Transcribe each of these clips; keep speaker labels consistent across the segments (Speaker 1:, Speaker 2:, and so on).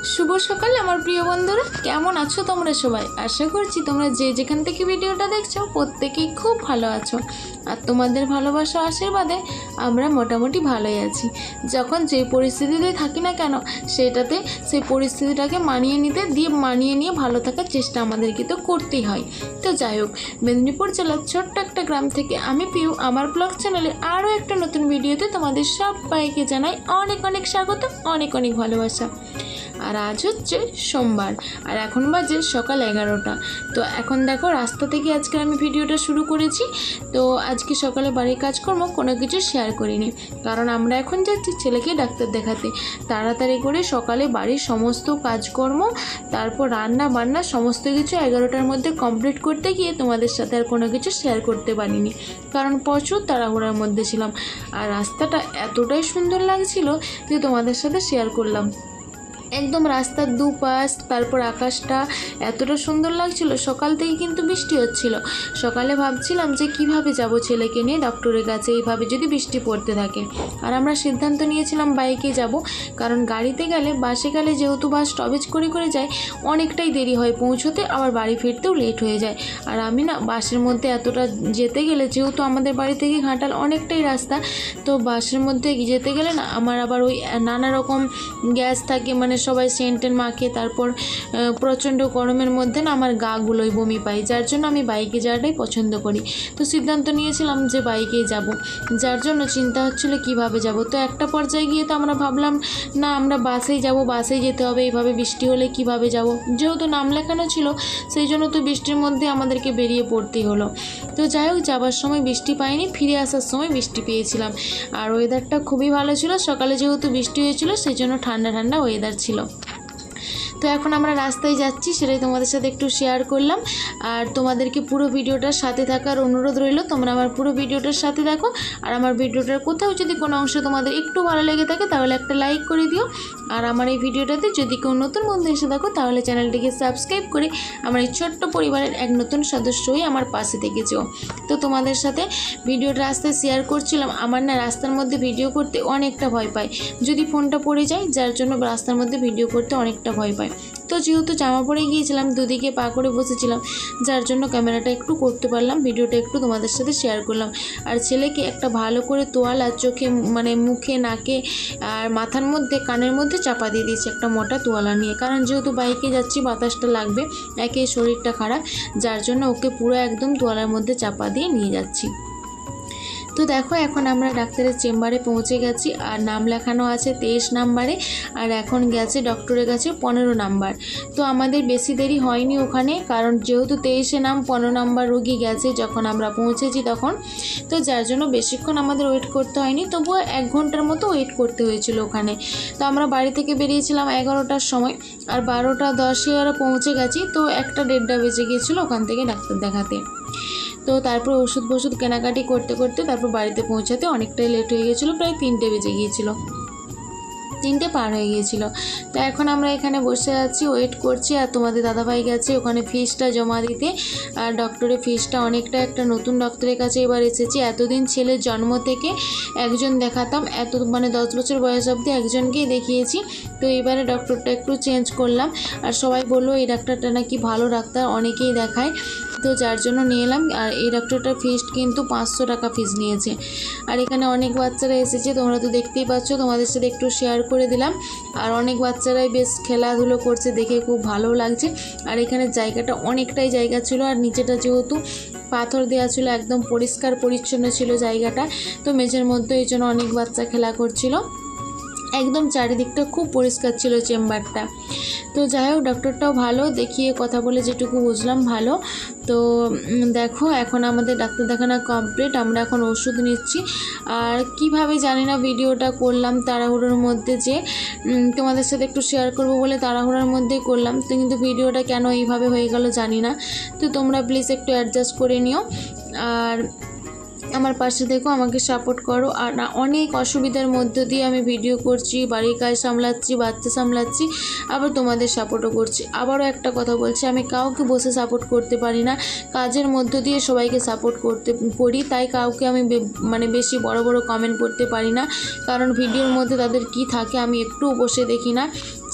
Speaker 1: শুভ সকাল আমার প্রিয় বন্ধুরা, কেমন আছো তোমরা সবাই? আশা করছি তোমরা যে যেখান থেকে ভিডিওটা দেখছো প্রত্যেকেই খুব ভালো আছো। আর তোমাদের ভালোবাসা আশীর্বাদে আমরা মোটামুটি ভালোই আছি। যখন যে পরিস্থিতিতে থাকি না কেন সেটাতে সেই পরিস্থিতিটাকে মানিয়ে নিয়ে ভালো থাকার চেষ্টা আমাদেরকে তো করতেই হয়। তো যাই হোক, মেদিনীপুর জেলার ছোট্ট একটা গ্রাম থেকে আমি পিউ আমার ব্লগ চ্যানেলে আরও একটা নতুন ভিডিওতে তোমাদের সবাইকে জানাই অনেক অনেক স্বাগত, অনেক অনেক ভালোবাসা। আর আজ হচ্ছে সোমবার, আর এখন বাজে সকাল 11টা। তো এখন দেখো রাস্তা থেকে আজকে আমি ভিডিওটা শুরু করেছি। তো আজকে সকালে বাড়ির কাজকর্ম কোনো কিছু শেয়ার করিনি, কারণ আমরা এখন যাচ্ছি ছেলেকে ডাক্তার দেখাতে। তাড়াতাড়ি করে সকালে বাড়ির সমস্ত কাজকর্ম, তারপর রান্না বান্না সমস্ত কিছু 11টার মধ্যে কমপ্লিট করতে গিয়ে তোমাদের সাথে আর কোনো কিছু শেয়ার করতে পারিনি, কারণ প্রচুর তাড়াহুড়ার মধ্যে ছিলাম। আর রাস্তাটা এতটাই সুন্দর লাগছিল যে তোমাদের সাথে শেয়ার করলাম। একদম রাস্তার দুপাশ, তারপর আকাশটা এতটা সুন্দর লাগছিল। সকাল থেকে কিন্তু বৃষ্টি হচ্ছিল। সকালে ভাবছিলাম যে কিভাবে যাব ছেলেকে নিয়ে ডক্টরের কাছে, এইভাবে যদি বৃষ্টি পড়তে থাকে। আর আমরা সিদ্ধান্ত নিয়েছিলাম বাইকে যাব, কারণ গাড়িতে গেলে বাসে গেলে যেহেতু বাস স্টপেজ করে যায় অনেকটাই দেরি হয় পৌঁছতে, আবার বাড়ি ফিরতেও লেট হয়ে যায়। আর আমি না বাসের মধ্যে এতটা যেতে গেলে, যেহেতু আমাদের বাড়ি থেকে ঘাটাল অনেকটাই রাস্তা, তো বাসের মধ্যে যেতে গেলে না আমার আবার ওই নানা রকম গ্যাস থাকে, মানে সবাই সেন্টেন মাখে, তারপর প্রচণ্ড গরমের মধ্যে না আমার গাগুলোই বমি পাই, যার জন্য আমি বাইকে যাওয়াটাই পছন্দ করি। তো সিদ্ধান্ত নিয়েছিলাম যে বাইকেই যাব, যার জন্য চিন্তা হচ্ছিল কিভাবে যাব। তো একটা পর্যায়ে গিয়ে তো আমরা ভাবলাম না আমরা বাসেই যাব, বাসেই যেতে হবে, এইভাবে বৃষ্টি হলে কিভাবে যাব। যেহেতু নাম লেখানো ছিল সেই জন্য তো বৃষ্টির মধ্যে আমাদেরকে বেরিয়ে পড়তেই হলো। তো যাই হোক, যাবার সময় বৃষ্টি পাইনি, ফিরে আসার সময় বৃষ্টি পেয়েছিলাম। আর ওয়েদারটা খুবই ভালো ছিল। সকালে যেহেতু বৃষ্টি হয়েছিল সেই জন্য ঠান্ডা ঠান্ডা ওয়েদার ছিল। তো এখন আমরা রাস্তায় যাচ্ছি, সেটাই তোমাদের সাথে একটু শেয়ার করলাম। আর তোমাদেরকে পুরো ভিডিওটার সাথে থাকার অনুরোধ রইল, তোমরা আমার পুরো ভিডিওটার সাথে দেখো। আর আমার ভিডিওটার কোথাও যদি কোনো অংশ তোমাদের একটু ভালো লেগে থাকে তাহলে একটা লাইক করে দিও। আর আমার এই ভিডিওটাতে যদি কেউ নতুন বন্ধু এসে থাকো তাহলে চ্যানেলটিকে সাবস্ক্রাইব করে আমার এই ছোট্ট পরিবারের এক নতুন সদস্য হয়ে আমার পাশে থেকেছো। তো তোমাদের সাথে ভিডিওটা রাস্তায় শেয়ার করছিলাম। আমার না রাস্তার মধ্যে ভিডিও করতে অনেকটা ভয় পাই, যদি ফোনটা পড়ে যায়, যার জন্য রাস্তার মধ্যে ভিডিও করতে অনেকটা ভয় পাই। তো যেহেতু জামা পরে গিয়েছিলাম, দুদিকে পা করে বসেছিলাম, যার জন্য ক্যামেরাটা একটু করতে পারলাম, ভিডিওটা একটু তোমাদের সাথে শেয়ার করলাম। আর ছেলেকে একটা ভালো করে তোয়ালা চোখে, মানে মুখে, নাকে আর মাথার মধ্যে, কানের মধ্যে চাপা দিয়ে দিয়েছি একটা মোটা তোয়ালা নিয়ে, কারণ যেহেতু বাইকে যাচ্ছি বাতাসটা লাগবে, একে শরীরটা খারাপ, যার জন্য ওকে পুরো একদম তোয়ালার মধ্যে চাপা দিয়ে নিয়ে যাচ্ছি। তো দেখো এখন আমরা ডাক্তারের চেম্বারে পৌঁছে গেছি, আর নাম লেখানো আছে 23 নাম্বারে, আর এখন গেছে ডক্টরের কাছে 15 নাম্বার। তো আমাদের বেশি দেরি হয়নি ওখানে, কারণ যেহেতু 23-এ নাম, 15 নাম্বার রোগী গেছে যখন আমরা পৌঁছেছি তখন, তো যার জন্য বেশিক্ষণ আমাদের ওয়েট করতে হয়নি, তবুও 1 ঘন্টার মতো ওয়েট করতে হয়েছিল ওখানে। তো আমরা বাড়ি থেকে বেরিয়েছিলাম 11টার সময়, আর 12টা 10-এ ওরা পৌঁছে গেছি। তো 1টা-1:30 বেজে গিয়েছিলো ওখান থেকে ডাক্তার দেখাতে। তো তারপর ওষুধ কেনাকাটি করতে করতে তারপর বাড়িতে পৌঁছাতে অনেকটাই লেট হয়ে গিয়েছিলো, প্রায় 3টে বেজে গিয়েছিলো, 3টে পার হয়ে গিয়েছিল। তো এখন আমরা এখানে বসে আছি, ওয়েট করছি। আর তোমাদের দাদাভাই গেছে ওখানে ফিসটা জমা দিতে। আর ডক্টরের ফিসটা অনেকটা, একটা নতুন ডক্টরের কাছে এবার এসেছি। এতদিন ছেলের জন্ম থেকে একজন দেখাতাম, মানে 10 বছর বয়স অবধি একজনকেই দেখিয়েছি। তো এবারে ডক্টরটা একটু চেঞ্জ করলাম। আর সবাই বললো এই ডাক্তারটা নাকি ভালো ডাক্তার, অনেকেই দেখায়, তো যার জন্য নিয়ে এলাম। আর এই ডক্টরটার ফিস কিন্তু 500 টাকা ফিস নিয়েছে। আর এখানে অনেক বাচ্চারা এসেছে, তোমরা তো দেখতেই পাচ্ছ, তোমাদের সাথে একটু শেয়ার করে দিলাম। আর অনেক বাচ্চারাই বেশ খেলাধুলো করছে, দেখে খুব ভালো লাগছে। আর এখানে জায়গাটা অনেকটাই জায়গা ছিল, আর নিচেটা যেহেতু পাথর দেওয়া ছিল, একদম পরিষ্কার পরিচ্ছন্ন ছিল জায়গাটা। তো মেঝের মধ্যে এই জন্য অনেক বাচ্চা খেলা করছিল, একদম চারিদিকটা খুব পরিষ্কার ছিল চেম্বারটা। তো যাই হোক, ডক্টরটাও ভালো, দেখিয়ে কথা বলে যেটুকু বুঝলাম ভালো। তো দেখো এখন আমাদের ডাক্তার দেখানো কমপ্লিট, আমরা এখন ওষুধ নিচ্ছি। আর কিভাবে জানি না ভিডিওটা করলাম তাড়াহুড়োর মধ্যে, যে তোমাদের সাথে একটু শেয়ার করব বলে তাড়াহুড়োর মধ্যেই করলাম। তো কিন্তু ভিডিওটা কেন এইভাবে হয়ে গেল জানি না, তো তোমরা প্লিজ একটু অ্যাডজাস্ট করে নিও। আর আমার পাশে দেখো, আমাকে সাপোর্ট করো। আর না, অনেক অসুবিধার মধ্য দিয়ে আমি ভিডিও করছি, বাড়ির কাজ সামলাচ্ছি, বাচ্চা সামলাচ্ছি, আবার তোমাদের সাপোর্টও করছি। আবারও একটা কথা বলছি, আমি কাউকে বসে সাপোর্ট করতে পারি না, কাজের মধ্য দিয়ে সবাইকে সাপোর্ট করি। তাই কাউকে আমি মানে বেশি বড় বড় কমেন্ট করতে পারি না, কারণ ভিডিওর মধ্যে তাদের কি থাকে আমি একটুও বসে দেখি না।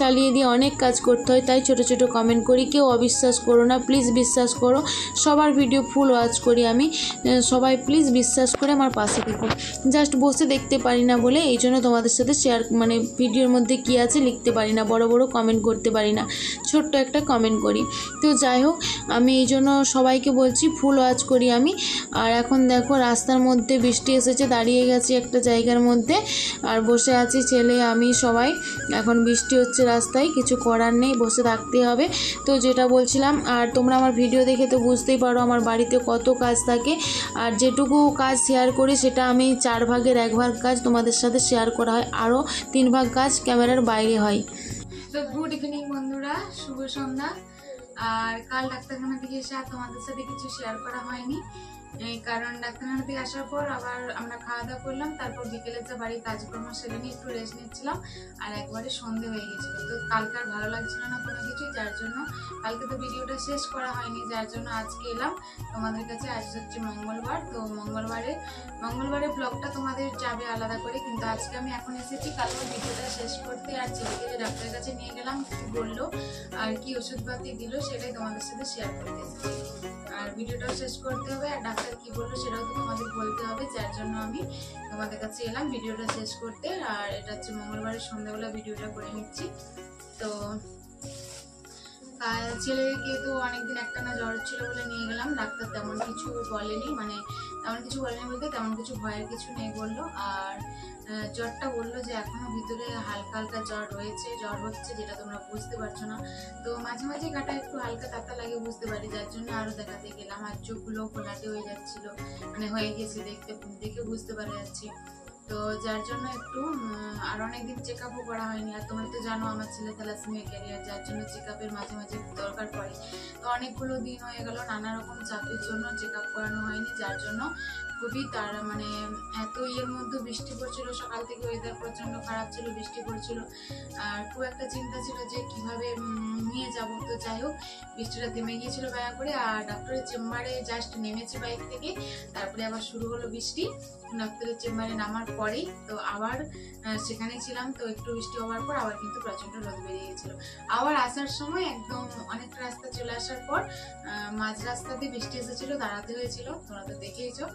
Speaker 1: চালিয়ে দিয়ে অনেক কাজ করতে হয়, তাই ছোট ছোট কমেন্ট করি। কেউ অবিশ্বাস করো না, প্লিজ বিশ্বাস করো। সবার ভিডিও ফুল ওয়াচ করি আমি, সবাই প্লিজ বিশ্বাস করে আমার পাশে থেকো। জাস্ট বসে দেখতে পারি না বলে এই জন্য তোমাদের সাথে শেয়ার মানে ভিডিওর মধ্যে কী আছে লিখতে পারি না, বড় বড় কমেন্ট করতে পারি না, ছোট্ট একটা কমেন্ট করি। তো যাই হোক, আমি এই জন্য সবাইকে বলছি ফুল ওয়াচ করি আমি। আর এখন দেখো রাস্তার মধ্যে বৃষ্টি এসেছে, দাঁড়িয়ে গেছি একটা জায়গার মধ্যে আর বসে আছি ছেলে আমি সবাই। এখন বৃষ্টি হচ্ছে রাস্তায়, কিছু করার নেই, বসে থাকতে হবে। তো যেটা বলছিলাম, আর তোমরা আমার ভিডিও দেখে তো বুঝতেই পারো আমার বাড়িতে কত কাজ থাকে। আর যেটুকু কাজ শেয়ার করি সেটা আমি 4 ভাগের 1 ভাগ কাজ তোমাদের সাথে শেয়ার করা হয়, আরও 3 ভাগ কাজ ক্যামেরার বাইরে হয়। তো গুড ইভিনিং বন্ধুরা, শুভ সন্ধ্যা। আর কাল ডাক্তারখানা থেকে এসে আর তোমাদের সাথে কিছু শেয়ার করা হয়নি, কারণ ডাক্তারখানা থেকে আসার পর আবার আমরা খাওয়া দাওয়া করলাম, তারপর বিকেলে যা বাড়ির কাজকর্ম সেরে নিয়ে একটু রেস্ট নিচ্ছিলাম, আর একবারে সন্ধে হয়ে গেছিলো। তো কালকে আর ভালো লাগছিল না কোনো কিছুই, যার জন্য কালকে তো ভিডিওটা শেষ করা হয়নি, যার জন্য আজকে এলাম তোমাদের কাছে। আজ হচ্ছে মঙ্গলবার, তো মঙ্গলবারে ব্লগটা তোমাদের যাবে আলাদা করে, কিন্তু আজকে আমি এখন এসেছি কালকে ভিডিওটা শেষ করতে। আর ছেলেকে যে ডাক্তারের কাছে নিয়ে গেলাম, কি বললো আর কি ওষুধপাতি দিল সেটাই তোমাদের সাথে শেয়ার করতে এসেছি। আর ভিডিওটাও শেষ করতে হবে, আর ডাক্তার কি বললো সেটাও তো তোমাদের বলতে হবে, যার জন্য আমি তোমাদের কাছে এলাম ভিডিওটা শেষ করতে। আর এটা হচ্ছে মঙ্গলবারের সন্ধ্যাবেলা ভিডিওটা করে নিচ্ছি। তো ছেলেকে তো অনেকদিন একটানা জ্বর ছিল বলে নিয়ে গেলাম, ডাক্তার তেমন কিছু বলেনি, মানে তেমন কিছু বলেনি বলতে তেমন কিছু ভয়ের কিছু নেই বললো। আর জ্বরটা বললো যে এখনো ভিতরে হালকা হালকা জ্বর রয়েছে, জ্বর হচ্ছে, যেটা তোমরা বুঝতে পারছো না। তো মাঝে মাঝে গাটা একটু হালকা তাতা লাগে বুঝতে পারি, যার জন্য আরো দেখাতে গেলাম। আর চোখগুলো ঘোলাটে হয়ে যাচ্ছিল, মানে হয়ে গেছে, দেখে বুঝতে পারা যাচ্ছে। তো যার জন্য একটু আর অনেকদিন চেক আপও করা হয়নি। আর তোমরা তো জানো আমার ছেলে থ্যালাসেমিয়া ক্যারিয়ার, যার জন্য চেক আপের মাঝে মাঝে দরকার পড়ে। তো অনেকগুলো দিন হয়ে গেল নানা রকম চাপের জন্য চেক আপ করানো হয়নি, যার জন্য খুবই তার মানে এত ইয়ের মধ্যে বৃষ্টি পড়ছিল, সকাল থেকে ওয়েদার প্রচণ্ড খারাপ ছিল, বৃষ্টি পড়ছিল। আর খুব একটা চিন্তা ছিল যে কিভাবে নিয়ে যাব। তো যাই হোক, বৃষ্টিটা থেমে গিয়েছিল দয়া করে। আর ডক্টরের চেম্বারে জাস্ট নেমেছে বাইক থেকে, তারপরে আবার শুরু হলো বৃষ্টি। ডাক্তারের চেম্বারে নামার পরেই তো আবার সেখানেই ছিলাম। তো একটু বৃষ্টি হওয়ার পর আবার কিন্তু প্রচন্ড রোদ বেরিয়ে গেছিল। আবার আসার সময় একদম অনেকটা রাস্তা চলে আসার পর মাঝ রাস্তা দিয়ে বৃষ্টি এসেছিল, দাঁড়াতে হয়েছিল, তোমরা তো দেখেইছো।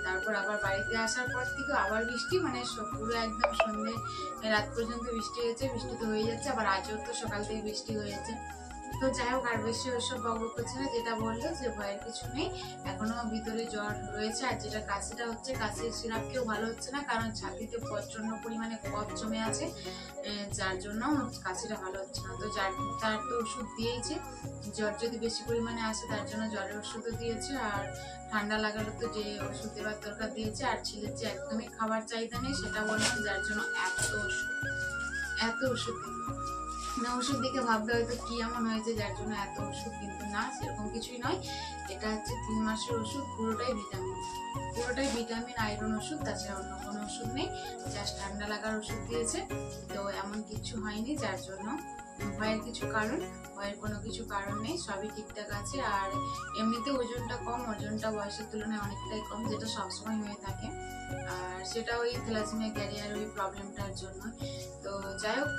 Speaker 1: তারপর আবার বাড়িতে আসার পর থেকে আবার বৃষ্টি, মানে পুরো একদম সন্ধ্যে রাত পর্যন্ত বৃষ্টি হয়েছে, বৃষ্টি তো হয়ে যাচ্ছে, আবার আজও তো সকাল থেকে বৃষ্টি হয়েছে। তো যাই হোক, আর বেশি ওইসব বকবক করছে না, যেটা বললো যে ভয়ের কিছু নেই, এখনো ভিতরে জ্বর রয়েছে। আর যেটা কাশিটা হচ্ছে, কাশির সিরাপ কেউ ভালো হচ্ছে না, কারণ ছাতিতে প্রচন্ড পরিমাণে কফ জমে আছে, যার জন্য কাশিটা ভালো হচ্ছে না। তো তার তো ওষুধ দিয়েছে, জ্বর যদি বেশি পরিমাণে আসে তার জন্য জ্বরের ওষুধও দিয়েছে, আর ঠান্ডা লাগালে তো যে ওষুধ দেওয়ার দরকার দিয়েছে। আর ছেলের যে একদমই খাবার চাহিদা নেই সেটা বললাম, যার জন্য এত ওষুধ না, ওষুধ দেখে ভাবতে হয়তো কি এমন হয়েছে যার জন্য এত ওষুধ, কিন্তু না, সেরকম কিছুই নয়। এটা হচ্ছে 3 মাসের ওষুধ, পুরোটাই ভিটামিন আয়রন ওষুধ, তাছাড়া অন্য কোনো ওষুধ নেই, জাস্ট ঠান্ডা লাগার ওষুধ দিয়েছে। তো এমন কিছু হয়নি, যার জন্য ভয়ের কোনো কিছু কারণ নেই, সবই ঠিকঠাক আছে। আর এমনিতে ওজনটা কম, ওজনটা বয়সের তুলনায় অনেকটাই কম, যেটা সবসময় হয়ে থাকে। আর সেটা ওই থ্যালাসেমিয়া ক্যারিয়ার ওই প্রবলেমটার জন্য। তো যাই হোক,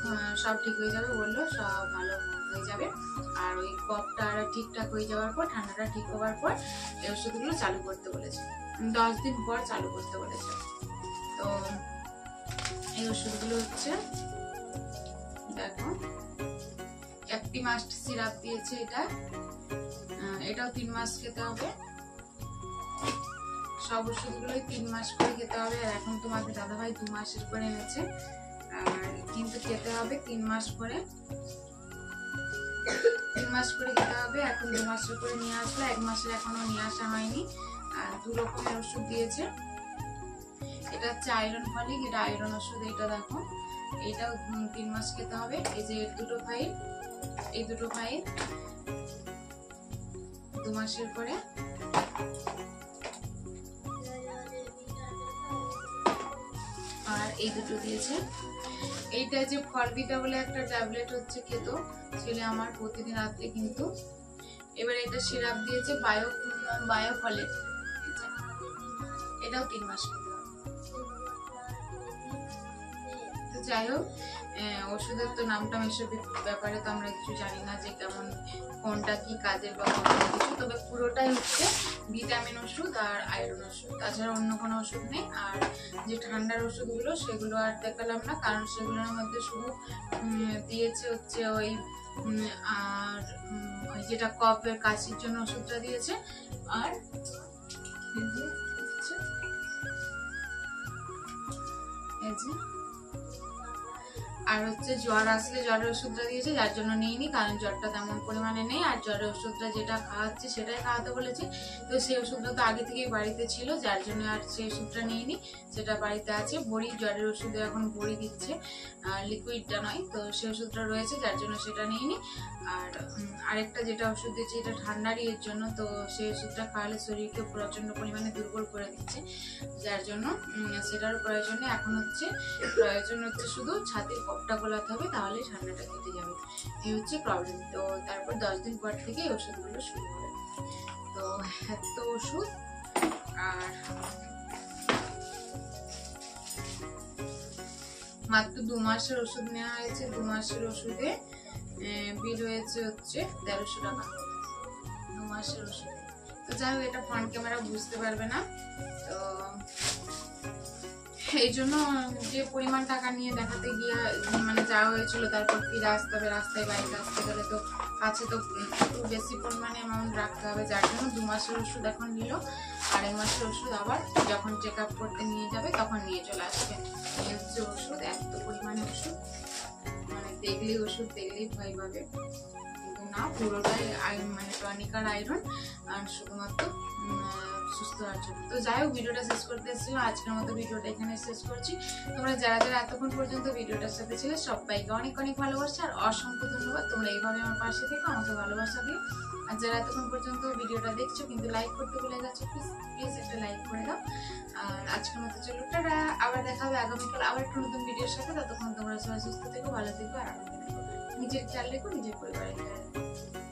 Speaker 1: সব ঠিক হয়ে যাবে বললো, সব ভালো হয়ে যাবে। আর ওই কফটা ঠিকঠাক হয়ে যাওয়ার পর, ঠান্ডাটা ঠিক হওয়ার পর এই ওষুধগুলো চালু করতে বলেছে, 10 দিন পর চালু করতে বলেছে। তো এই ওষুধগুলো হচ্ছে দেখো, অ্যাক্টিমাস্ট সিরাপ দিয়েছে, এটাও 3 মাস খেতে হবে। সব ওষুধগুলোই 3 মাস করে খেতে হবে। আর এখন তোমাদের দাদাভাই 2 মাসের করে এনেছে, আর কিন্তু খেতে হবে 3 মাস করে, 3 মাস করে খেতে হবে। এখন 2 মাসের করে নিয়ে আসলো, 1 মাসের এখনো নিয়ে আসা হয়নি। আর 2 রকমের ওষুধ দিয়েছে। এটা হচ্ছে আয়রন ফলিক, এটা আয়রন ওষুধ, এটা দেখো, এটাও 3 মাস খেতে হবে। এই যে এই দুটো ফাইল 2 মাসের করে। আর এই দুটো দিয়েছে। এইটা যে ফরবিটা বলে একটা ট্যাবলেট হচ্ছে, খেত ছেলে আমার প্রতিদিন রাত্রে, কিন্তু এবার এটা সিরাপ দিয়েছে বায়োফলেট, এটাও 3 মাস খেতে হবে। তো যাই হোক,
Speaker 2: ওষুধের তো নামটা এসব ব্যাপারে তো আমরা কিছু জানি না যে কেমন কোনটা কি কাজের বা কোনো কিছু, তবে পুরোটাই হচ্ছে ভিটামিন ওষুধ আর আয়রন ওষুধ, তাছাড়া অন্য কোনো ওষুধ নেই। আর যে ঠান্ডার ওষুধগুলো সেগুলো আর দেখালাম না, কারণ সেগুলোর মধ্যে শুধু দিয়েছে হচ্ছে ওই আর ওই যেটা কফের কাশির জন্য ওষুধটা দিয়েছে, আর আর হচ্ছে জ্বর আসলে জ্বরের ওষুধটা দিয়েছে, যার জন্য নিইনি, কারণ জ্বরটা তেমন পরিমাণে নেই। আর জ্বরের ওষুধটা যেটা খাওয়াচ্ছে সেটাই খাওয়াতে বলেছে, তো সেই ওষুধটা তো আগে থেকেই বাড়িতে ছিল, যার জন্য আর সেই ওষুধটা নিইনি, সেটা বাড়িতে আছে। বড়ি জ্বরের ওষুধে এখন বড়ি দিচ্ছে, লিকুইডটা নয়, তো সেই ওষুধটা রয়েছে, যার জন্য সেটা নিইনি। আর আরেকটা যেটা ওষুধ দিয়েছে এটা ঠান্ডারই এর জন্য, তো সেই ওষুধটা খাওয়ালে শরীরকে প্রচন্ড পরিমাণে দুর্বল করে দিচ্ছে, যার জন্য সেটার প্রয়োজনে এখন হচ্ছে শুধু ছাতির কপটা গোলাতে হবে, তাহলে ঠান্ডাটা কেটে যাবে। এই হচ্ছে প্রবলেম। তো তারপর 10 দিন পর থেকে এই ওষুধগুলো শুরু হবে। তো এত ওষুধ, আর মাত্র 2 মাসের ওষুধ নেওয়া হয়েছে। 2 মাসের ওষুধে বিল হয়েছে হচ্ছে 1300 টাকা 2 মাসের ওষুধে। তো যাই হোক, এটা ফ্রন্ট ক্যামেরা বুঝতে পারবে না, তো এই জন্য যে পরিমাণ টাকা নিয়ে দেখাতে গিয়ে মানে যাওয়া হয়েছিল, তারপর ফিরে আসতে হবে, রাস্তায় বাড়িতে আসতে গেলে তো কাছে তো একটু বেশি পরিমাণে অ্যামাউন্ট রাখতে হবে, যার জন্য 2 মাসের ওষুধ এখন নিল। 2.5 মাসের ওষুধ আবার যখন চেক আপ করতে নিয়ে যাবে তখন নিয়ে চলে আসবে। এই হচ্ছে ওষুধ, এত পরিমাণে ওষুধ, মানে দেখলেই ওষুধ দেখলেই ভয় পাবে, কিন্তু না, পুরোটাই মানে টনিক আর আয়রন, আর শুধুমাত্র সুস্থ হওয়ার জন্য। তো যাই হোক, ভিডিওটা শেষ করতে এসেছিলাম, আজকের মতো ভিডিওটা এখানে শেষ করছি। তোমরা যারা যারা এতক্ষণ পর্যন্ত ভিডিওটার সাথে ছিলে সবাইকে অনেক অনেক ভালোবাসা আর অসংখ্য ধন্যবাদ। তোমরা এইভাবে আমার পাশে থেকে আমাকে ভালোবাসা দিও। আর যারা এতক্ষণ পর্যন্ত ভিডিওটা দেখছো কিন্তু লাইক করতে ভুলে গেছো, প্লিজ একটা লাইক করে দাও। আর আজকের মতো চলো টাটা, আবার দেখা হবে আগামীকাল আবার একটা নতুন ভিডিওর সাথে। ততক্ষণ তোমরা সবাই সুস্থ থেকো, ভালো থেকো আর আনন্দ থেকো, নিজের খেয়াল রেখো, নিজের পরিবারের খেয়াল রেখো।